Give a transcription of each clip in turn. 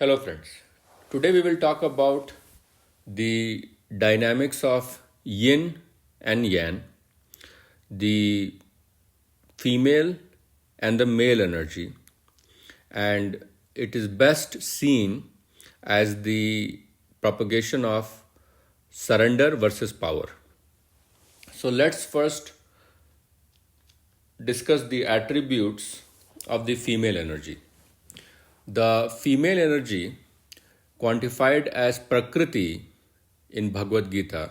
Hello, friends. Today we will talk about the dynamics of yin and yang, the female and the male energy, and it is best seen as the propagation of surrender versus power. So, let's first discuss the attributes of the female energy. The female energy, quantified as Prakriti in Bhagavad Gita,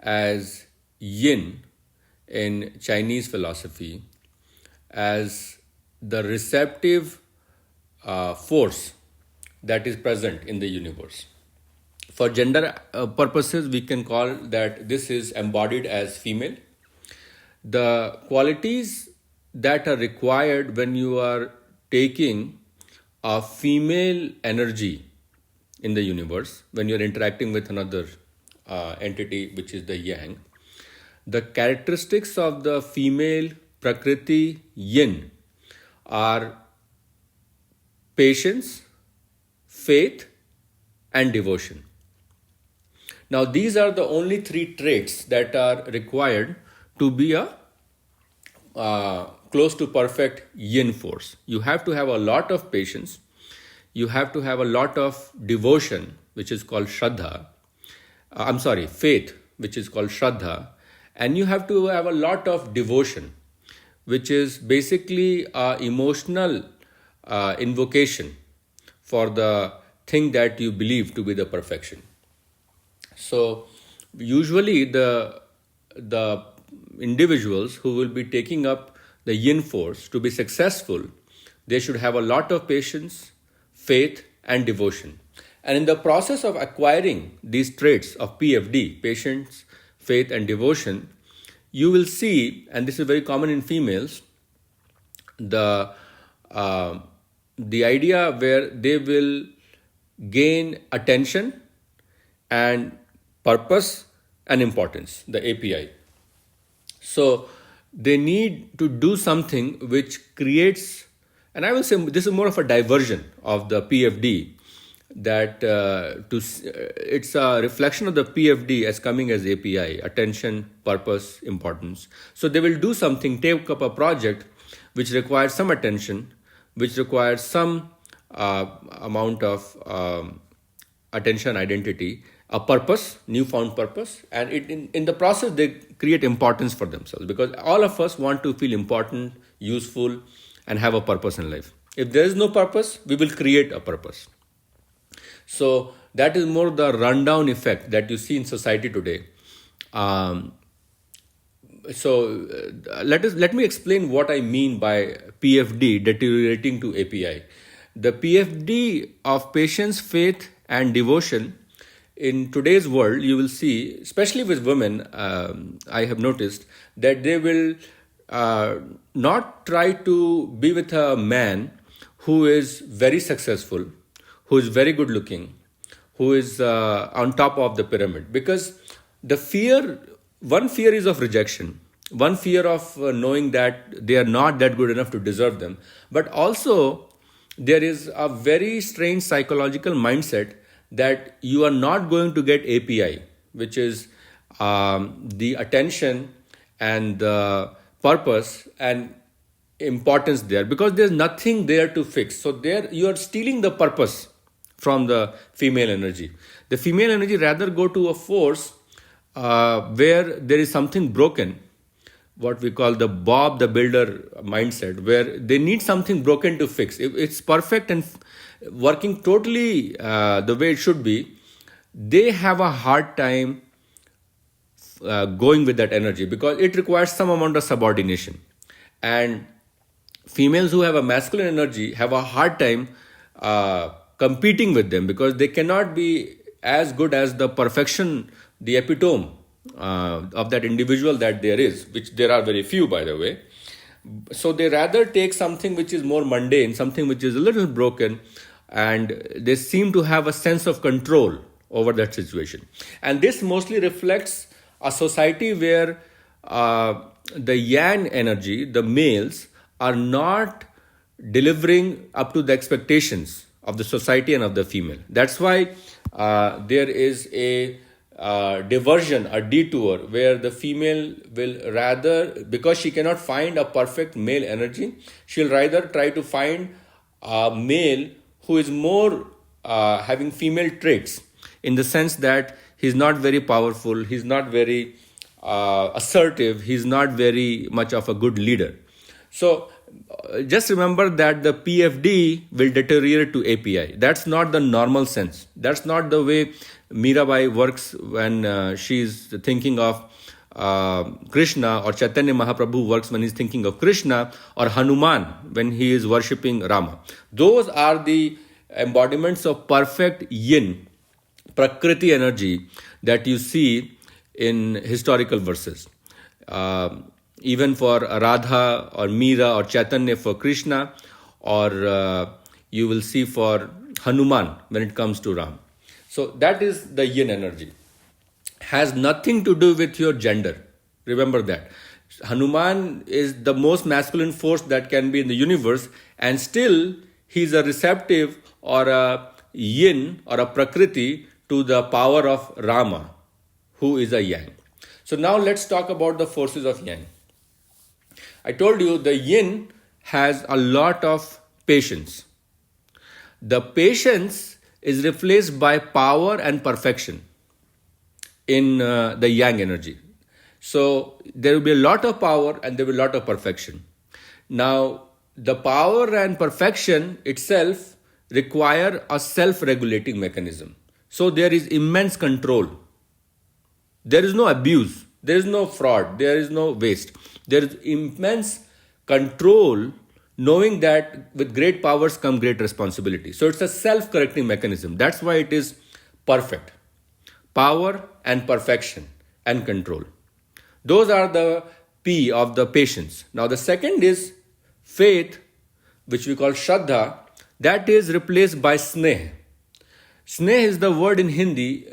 as Yin in Chinese philosophy, as the receptive force that is present in the universe. For gender purposes, we can call that this is embodied as female. The qualities that are required when you are taking a female energy in the universe, when you're interacting with another entity, which is the yang, the characteristics of the female Prakriti yin are patience, faith, and devotion. Now, these are the only three traits that are required to be a close to perfect yin force. You have to have a lot of patience. You have to have a lot of devotion, which is called Shraddha. Faith, which is called Shraddha. And you have to have a lot of devotion, which is basically an emotional invocation for the thing that you believe to be the perfection. So, usually the individuals who will be taking up the yin force to be successful, they should have a lot of patience, faith, and devotion. And in the process of acquiring these traits of PFD, patience, faith, and devotion, you will see, and this is very common in females, the idea where they will gain attention and purpose and importance, the API. So they need to do something which creates, and I will say this is more of a diversion of the PFD, that it's a reflection of the PFD as coming as API, attention, purpose, importance. So they will do something, take up a project which requires some attention, which requires some amount of attention, identity, a purpose, newfound purpose, and in the process they create importance for themselves, because all of us want to feel important, useful, and have a purpose in life. If there is no purpose, we will create a purpose. So that is more the rundown effect that you see in society today. Let me explain what I mean by PFD, deteriorating to API. The PFD of patience, faith, and devotion in today's world, you will see, especially with women, I have noticed that they will not try to be with a man who is very successful, who is very good looking, who is on top of the pyramid. Because one fear is of rejection, one fear of knowing that they are not that good enough to deserve them. But also, there is a very strange psychological mindset that you are not going to get API, which is the attention and the purpose and importance there, because there's nothing there to fix. So there you are stealing the purpose from the female energy. The female energy rather go to a force where there is something broken, what we call the Bob the Builder mindset, where they need something broken to fix. If it's perfect and working totally the way it should be, they have a hard time going with that energy, because it requires some amount of subordination. And females who have a masculine energy have a hard time competing with them, because they cannot be as good as the perfection, the epitome of that individual that there is, which there are very few, by the way. So they rather take something which is more mundane, something which is a little broken, and they seem to have a sense of control over that situation. And this mostly reflects a society where the yang energy, the males, are not delivering up to the expectations of the society and of the female. That's why there is a diversion, a detour, where the female will rather, because she cannot find a perfect male energy, she'll rather try to find a male who is more having female traits, in the sense that he's not very powerful, he's not very assertive, he's not very much of a good leader. So just remember that the PFD will deteriorate to API. That's not the normal sense. That's not the way Mirabai works when she's thinking of Krishna, or Chaitanya Mahaprabhu works when he's thinking of Krishna, or Hanuman when he is worshipping Rama. Those are the embodiments of perfect yin, Prakriti energy that you see in historical verses. Even for Radha or Meera or Chaitanya for Krishna, or you will see for Hanuman when it comes to Ram. So that is the yin energy. Has nothing to do with your gender. Remember that. Hanuman is the most masculine force that can be in the universe, and still he's a receptive or a yin or a Prakriti to the power of Rama, who is a yang. So now let's talk about the forces of yang. I told you the yin has a lot of patience. The patience is replaced by power and perfection in the yang energy. So there will be a lot of power and there will be a lot of perfection. Now, the power and perfection itself require a self-regulating mechanism. So there is immense control. There is no abuse. There is no fraud. There is no waste. There is immense control, knowing that with great powers come great responsibility. So it's a self-correcting mechanism. That's why it is perfect. Power and perfection and control. Those are the P of the patience. Now the second is faith, which we call Shraddha. That is replaced by Sneh. Sneh is the word in Hindi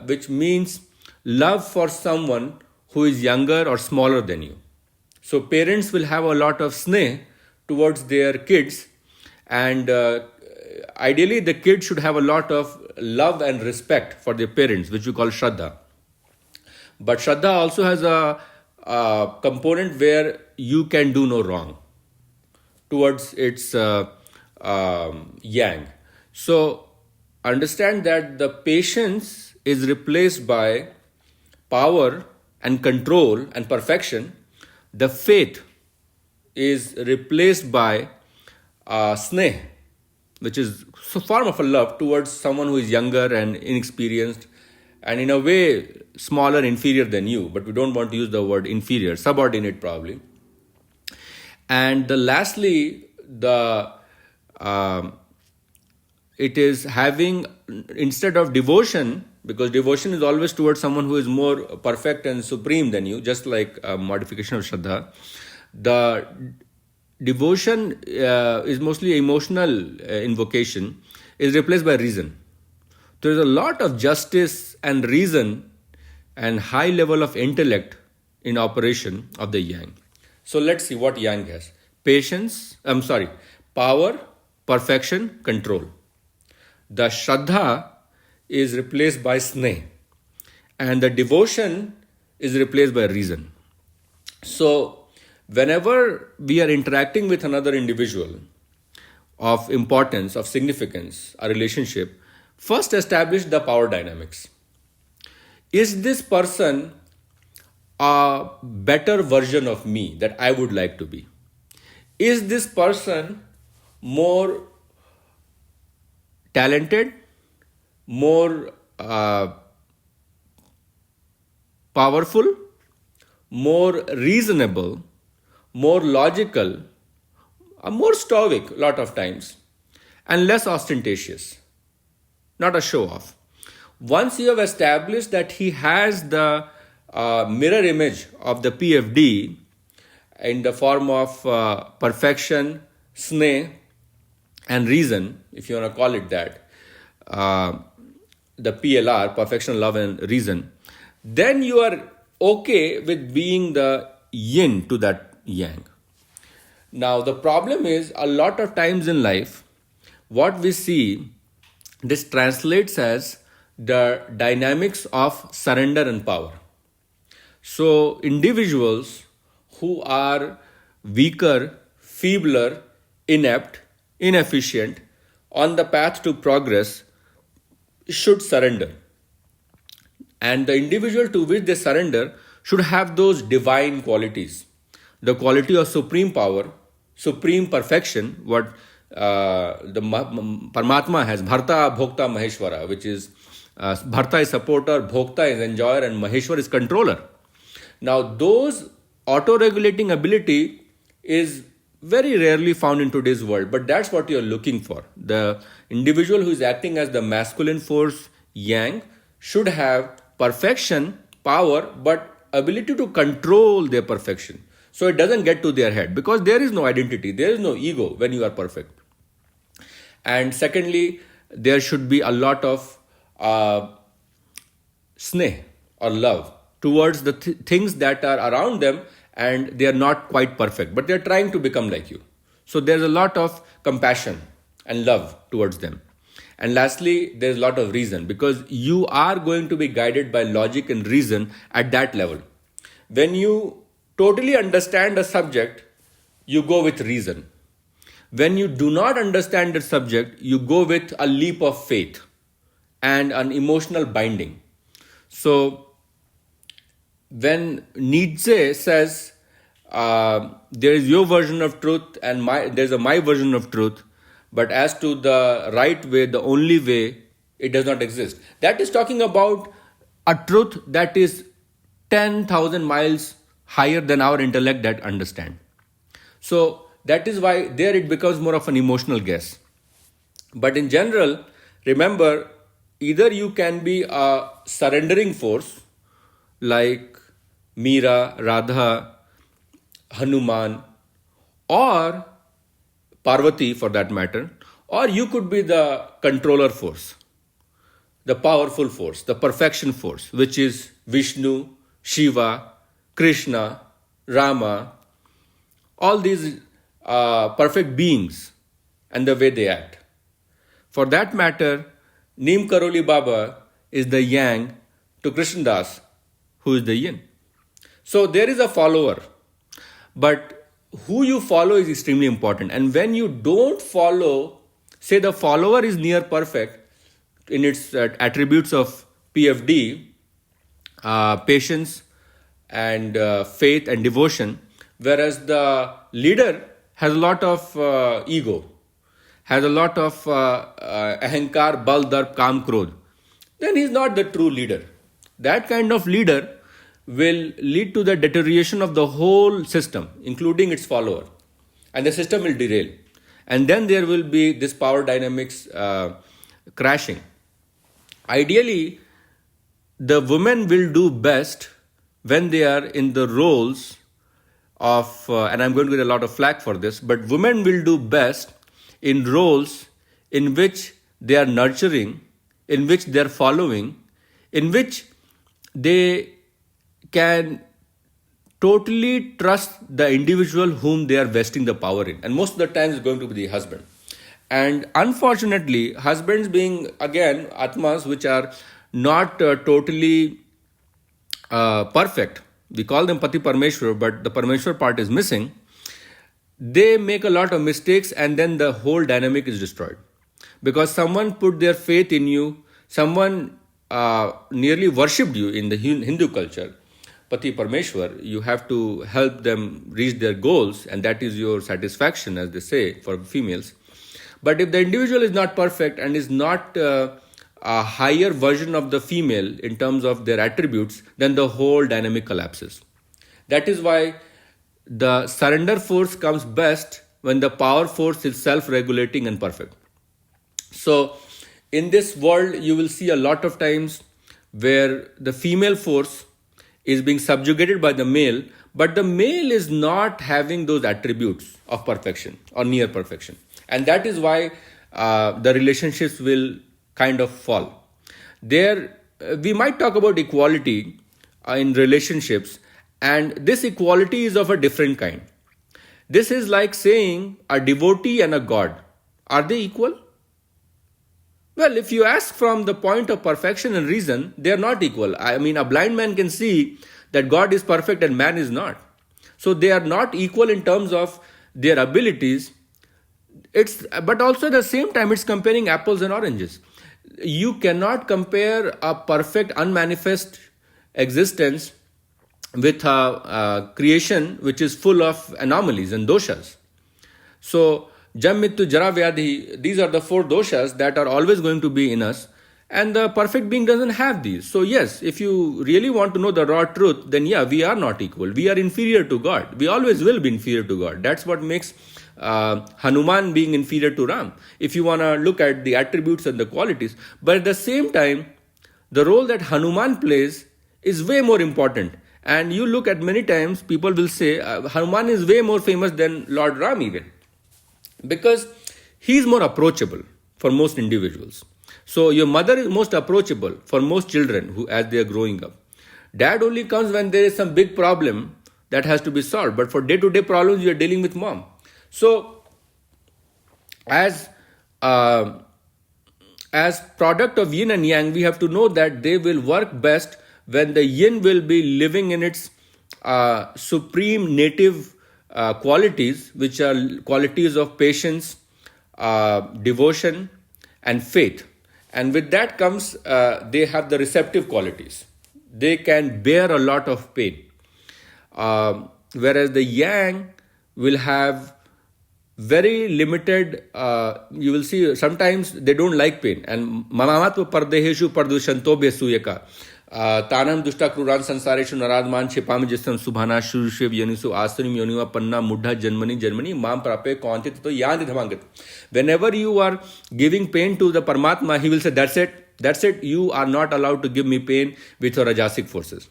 which means love for someone who is younger or smaller than you. So parents will have a lot of sneh towards their kids, and ideally the kids should have a lot of love and respect for their parents, which we call Shraddha. But Shraddha also has a component where you can do no wrong towards its yang. So understand that the patience is replaced by power and control and perfection. The faith is replaced by sneh, which is a form of a love towards someone who is younger and inexperienced and in a way smaller, inferior than you, but we don't want to use the word inferior, subordinate probably. And lastly, it is having, instead of devotion, because devotion is always towards someone who is more perfect and supreme than you, just like a modification of Shraddha. The devotion is mostly emotional invocation, is replaced by reason. There is a lot of justice and reason and high level of intellect in operation of the yang. So let's see what yang has. Power, perfection, control. The Shraddha is replaced by Sneh, and the devotion is replaced by reason. So whenever we are interacting with another individual of importance, of significance, a relationship, first establish the power dynamics. Is this person a better version of me that I would like to be? Is this person more talented, more powerful, more reasonable, more logical, more stoic a lot of times, and less ostentatious, not a show-off. Once you have established that he has the mirror image of the PFD in the form of perfection, sneh, and reason, if you want to call it that, the PLR, perfection, love, and reason, then you are okay with being the yin to that yang. Now, the problem is a lot of times in life, what we see, this translates as the dynamics of surrender and power. So, individuals who are weaker, feebler, inept, inefficient on the path to progress should surrender. And the individual to which they surrender should have those divine qualities, the quality of supreme power, supreme perfection, what Paramatma has, Bharta, Bhokta, Maheshwara, which is Bharta is supporter, Bhokta is enjoyer, and Maheshwar is controller. Now, those auto-regulating ability is very rarely found in today's world, but that's what you're looking for. The individual who is acting as the masculine force, yang, should have perfection, power, but ability to control their perfection. So it doesn't get to their head, because there is no identity, there is no ego when you are perfect. And secondly, there should be a lot of sneh or love towards the things that are around them, and they are not quite perfect, but they are trying to become like you. So there's a lot of compassion and love towards them. And lastly, there's a lot of reason, because you are going to be guided by logic and reason at that level. When you totally understand a subject, you go with reason. When you do not understand the subject, you go with a leap of faith and an emotional binding. So when Nietzsche says there is your version of truth and there's my version of truth, but as to the right way, the only way, it does not exist. That is talking about a truth that is 10,000 miles higher than our intellect that understand. So that is why there it becomes more of an emotional guess. But in general, remember, either you can be a surrendering force like Meera, Radha, Hanuman, or Parvati for that matter, or you could be the controller force, the powerful force, the perfection force, which is Vishnu, Shiva, Krishna, Rama, all these perfect beings and the way they act. For that matter, Neem Karoli Baba is the yang to Krishnadas, who is the yin. So there is a follower, but who you follow is extremely important. And when you don't follow, say the follower is near perfect in its attributes of PFD, patience and faith and devotion, whereas the leader has a lot of ego, has a lot of ahankar, bal, darp, kam, krodh, then he's not the true leader. That kind of leader will lead to the deterioration of the whole system, including its follower. And the system will derail. And then there will be this power dynamics crashing. Ideally, the women will do best when they are in the roles of, and I'm going to get a lot of flack for this, but women will do best in roles in which they are nurturing, in which they are following, in which they can totally trust the individual whom they are vesting the power in. And most of the time it's going to be the husband. And unfortunately, husbands being, again, atmas which are not totally perfect. We call them Pati Parmeshwar, but the Parmeshwar part is missing. They make a lot of mistakes, and then the whole dynamic is destroyed. Because someone put their faith in you, someone nearly worshipped you in the Hindu culture. Pati Parmeshwar, you have to help them reach their goals, and that is your satisfaction, as they say, for females. But if the individual is not perfect and is not a higher version of the female in terms of their attributes, then the whole dynamic collapses. That is why the surrender force comes best when the power force is self-regulating and perfect. So in this world, you will see a lot of times where the female force is being subjugated by the male, but the male is not having those attributes of perfection or near perfection. And that is why the relationships will kind of fall. There, we might talk about equality in relationships, and this equality is of a different kind. This is like saying a devotee and a god. Are they equal? Well, if you ask from the point of perfection and reason, they are not equal. I mean, a blind man can see that God is perfect and man is not. So they are not equal in terms of their abilities. But also at the same time, it's comparing apples and oranges. You cannot compare a perfect unmanifest existence with a creation which is full of anomalies and doshas. So, Jam Mittu Jara Vyadhi, these are the four doshas that are always going to be in us, and the perfect being doesn't have these. So, yes, if you really want to know the raw truth, then yeah, we are not equal. We are inferior to God. We always will be inferior to God. That's what makes Hanuman being inferior to Ram, if you want to look at the attributes and the qualities. But at the same time, the role that Hanuman plays is way more important. And you look at many times, people will say Hanuman is way more famous than Lord Ram even, because he is more approachable for most individuals. So your mother is most approachable for most children who, as they are growing up. Dad only comes when there is some big problem that has to be solved. But for day-to-day problems, you are dealing with mom. So as product of yin and yang, we have to know that they will work best when the yin will be living in its supreme native qualities, which are qualities of patience, devotion, and faith. And with that comes, they have the receptive qualities. They can bear a lot of pain. Whereas the yang will have very limited, you will see sometimes they don't like pain. And mamamatva pardeheshu pardushantobe suyaka. Tanam dushta kruran sansareshu naradman chipam jisam subhana shurushev yanisu asarim yoniva panna muddha janmani mam prape kauntit to yandi dhamangit. Whenever you are giving pain to the Paramatma, he will say, that's it, you are not allowed to give me pain with your rajasic forces.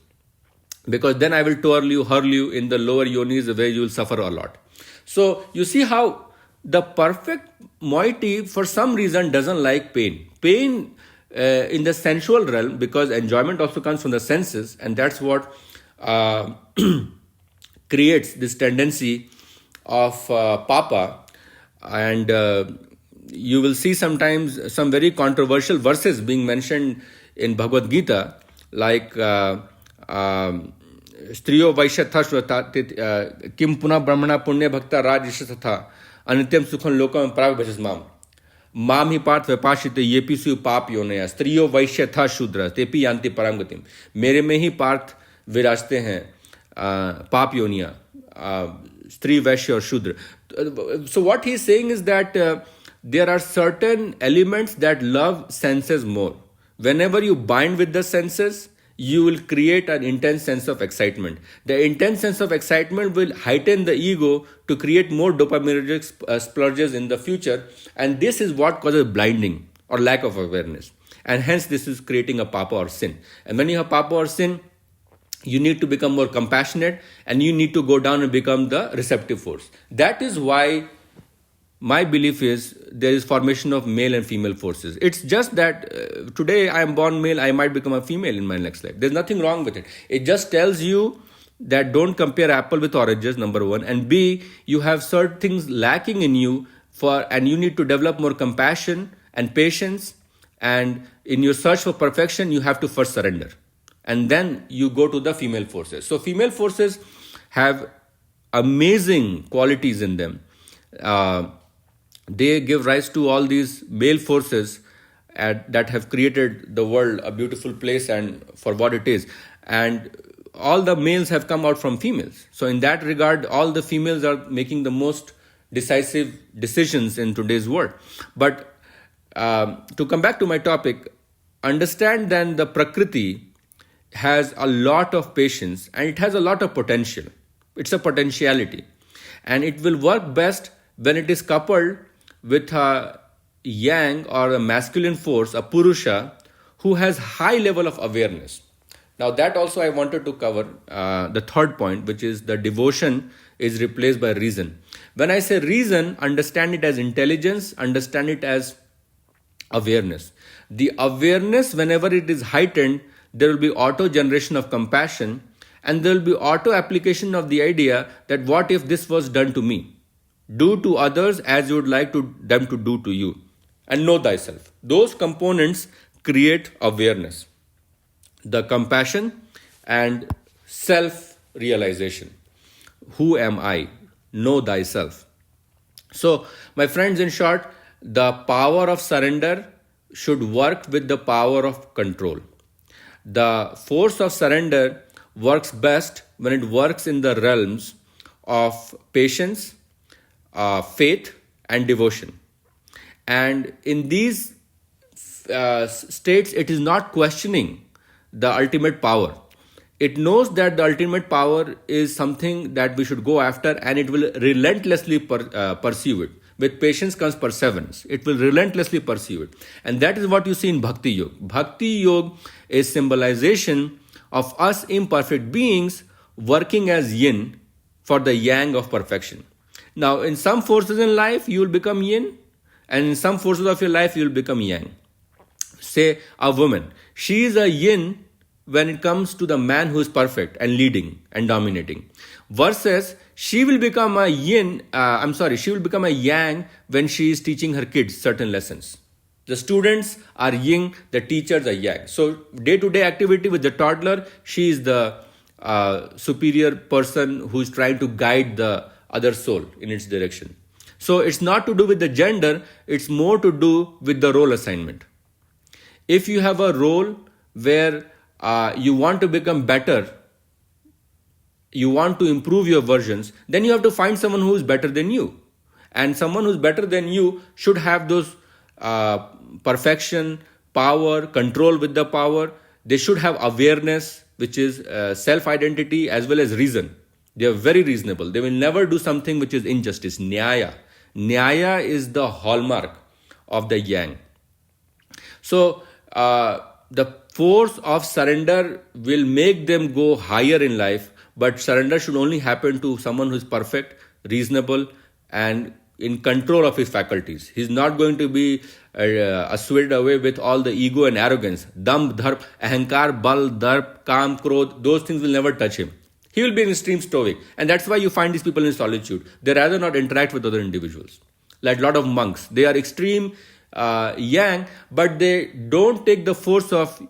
Because then I will hurl you in the lower yonis where you will suffer a lot. So you see how the perfect moiety for some reason doesn't like pain. Pain in the sensual realm, because enjoyment also comes from the senses, and that's what creates this tendency of papa. And you will see sometimes some very controversial verses being mentioned in Bhagavad Gita, like Striyo Vaishyatha Kim Puna Brahmana Punya Bhakta Rajishatha Anityam Sukham Lokam Prabhashas Mam Mam hi Parth Vipashite Yepisu Pap Yonaya Striyo Vaishyatha Shudra Tepi Yanti Paramgatim. मेरे में ही पार्थ विराजते हैं पाप योनिया स्त्री वैश्य और शूद्र. So what he is saying is that there are certain elements that love senses more. Whenever you bind with the senses, you will create an intense sense of excitement. The intense sense of excitement will heighten the ego to create more dopaminergic splurges in the future. And this is what causes blinding or lack of awareness. And hence this is creating a papa or sin. And when you have papa or sin, you need to become more compassionate and you need to go down and become the receptive force. That is why my belief is there is formation of male and female forces. It's just that today I am born male, I might become a female in my next life. There's nothing wrong with it. It just tells you that don't compare apple with oranges, number one. And B, you have certain things lacking in you and you need to develop more compassion and patience. And in your search for perfection, you have to first surrender. And then you go to the female forces. So female forces have amazing qualities in them. They give rise to all these male forces that have created the world a beautiful place and for what it is. And all the males have come out from females. So in that regard, all the females are making the most decisive decisions in today's world. But to come back to my topic, understand then the Prakriti has a lot of patience and it has a lot of potential. It's a potentiality. And it will work best when it is coupled with a yang or a masculine force, a purusha, who has high level of awareness. Now that also I wanted to cover the third point, which is the devotion is replaced by reason. When I say reason, understand it as intelligence, understand it as awareness. The awareness, whenever it is heightened, there will be auto generation of compassion and there will be auto application of the idea that what if this was done to me? Do to others as you would like them to do to you. and know thyself. Those components create awareness, the compassion, and self realization. Who am I? Know thyself. So, my friends, in short, the power of surrender should work with the power of control. The force of surrender works best when it works in the realms of patience, faith, and devotion. And in these states, it is not questioning the ultimate power. It knows that the ultimate power is something that we should go after, and it will relentlessly pursue it. With patience comes perseverance. It will relentlessly pursue it. And that is what you see in Bhakti Yoga. Bhakti Yoga is symbolization of us imperfect beings working as yin for the yang of perfection. Now, in some forces in life, you will become yin, and in some forces of your life, you will become yang. Say a woman, she is a yin when it comes to the man who is perfect and leading and dominating, versus she will become a she will become a yang when she is teaching her kids certain lessons. The students are yin, the teachers are yang. So day-to-day activity with the toddler, she is the superior person who is trying to guide the other soul in its direction. So it's not to do with the gender, it's more to do with the role assignment. If you have a role where you want to become better, you want to improve your versions, then you have to find someone who is better than you. And someone who is better than you should have those perfection, power, control with the power. They should have awareness, which is self-identity as well as reason. They are very reasonable. They will never do something which is injustice. Nyaya. Nyaya is the hallmark of the yang. So, the force of surrender will make them go higher in life, but surrender should only happen to someone who is perfect, reasonable, and in control of his faculties. He's not going to be swayed away with all the ego and arrogance. Dam, dharp, ahankar, bal, darp, kam, krodh, those things will never touch him. He will be an extreme stoic. And that's why you find these people in solitude. They rather not interact with other individuals. Like a lot of monks, they are extreme yang, but they don't take the force of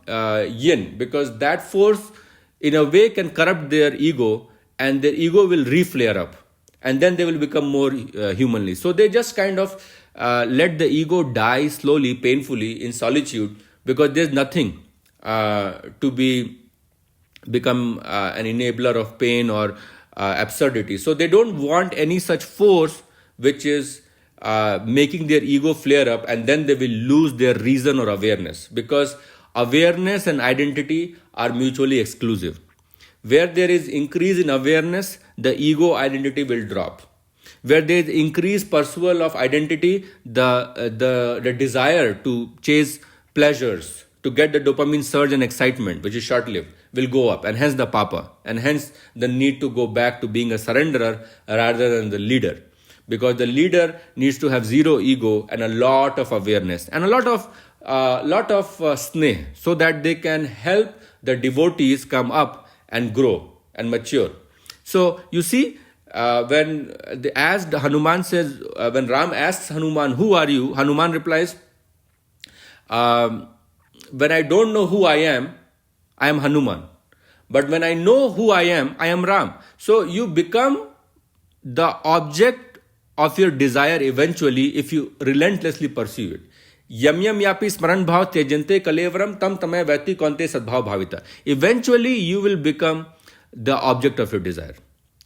yin, because that force in a way can corrupt their ego, and their ego will reflare up, and then they will become more humanly. So they just kind of let the ego die slowly, painfully in solitude, because there's nothing to become an enabler of pain or absurdity. So they don't want any such force which is making their ego flare up, and then they will lose their reason or awareness, because awareness and identity are mutually exclusive. Where there is increase in awareness, the ego identity will drop. Where there is increased pursuit of identity, the desire to chase pleasures, to get the dopamine surge and excitement, which is short-lived, will go up, and hence the papa, and hence the need to go back to being a surrenderer rather than the leader. Because the leader needs to have zero ego and a lot of awareness and a lot of sneh, so that they can help the devotees come up and grow and mature. So you see, when Hanuman says, when Ram asks Hanuman, "Who are you?" Hanuman replies, "When I don't know who I am Hanuman. But when I know who I am Ram." So you become the object of your desire eventually if you relentlessly pursue it. Yam yam yapi smaran bhav tejante kalevaram tam tamay vaiti konte sadbhav bhavita. Eventually you will become the object of your desire.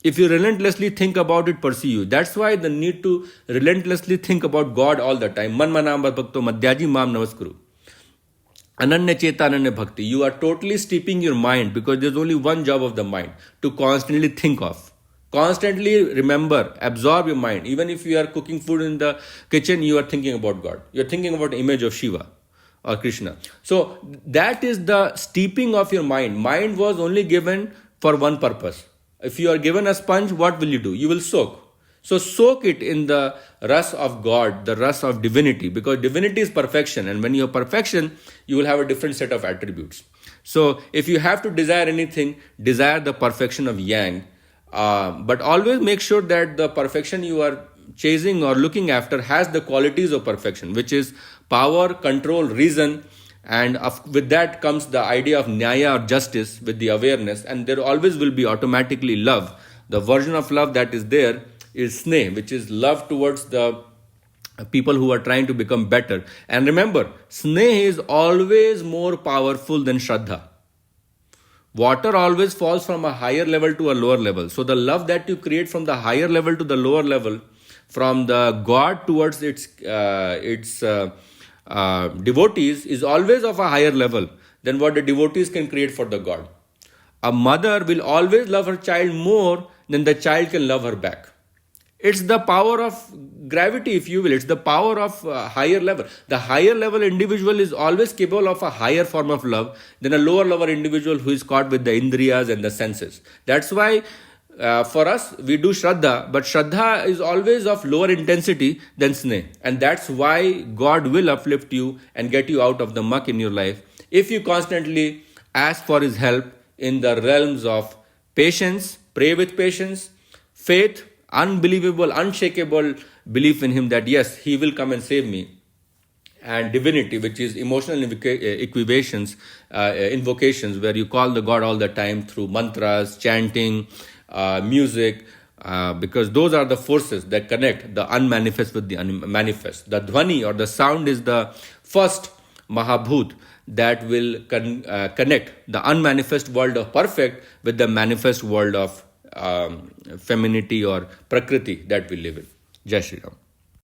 If you relentlessly think about it, pursue you. That's why the need to relentlessly think about God all the time. Man manam bhakto madhyaji mam namaskuru. Ananya cheta ananya bhakti. You are totally steeping your mind, because there's only one job of the mind, to constantly think of. Constantly remember, absorb your mind. Even if you are cooking food in the kitchen, you are thinking about God. You are thinking about the image of Shiva or Krishna. So that is the steeping of your mind. Mind was only given for one purpose. If you are given a sponge, what will you do? You will soak. So soak it in the rus of God, the rus of divinity, because divinity is perfection. And when you have perfection, you will have a different set of attributes. So if you have to desire anything, desire the perfection of yang. But always make sure that the perfection you are chasing or looking after has the qualities of perfection, which is power, control, reason, and with that comes the idea of nyaya or justice with the awareness, and there always will be automatically love. The version of love that is there is sneh, which is love towards the people who are trying to become better. And remember, sneh is always more powerful than shraddha. Water always falls from a higher level to a lower level. So the love that you create from the higher level to the lower level, from the God towards its devotees, is always of a higher level than what the devotees can create for the God. A mother will always love her child more than the child can love her back. It's the power of gravity, if you will. It's the power of higher level. The higher level individual is always capable of a higher form of love than a lower level individual who is caught with the indriyas and the senses. That's why for us, we do shraddha, but shraddha is always of lower intensity than sneh. And that's why God will uplift you and get you out of the muck in your life if you constantly ask for His help in the realms of patience, pray with patience, faith, unbelievable, unshakable belief in Him that yes, He will come and save me, and divinity, which is emotional invocations, where you call the God all the time through mantras, chanting, music, because those are the forces that connect the unmanifest with the manifest. The dhvani or the sound is the first mahabhut that will connect the unmanifest world of perfect with the manifest world of femininity or prakriti that we live in. Jai Shri Ram.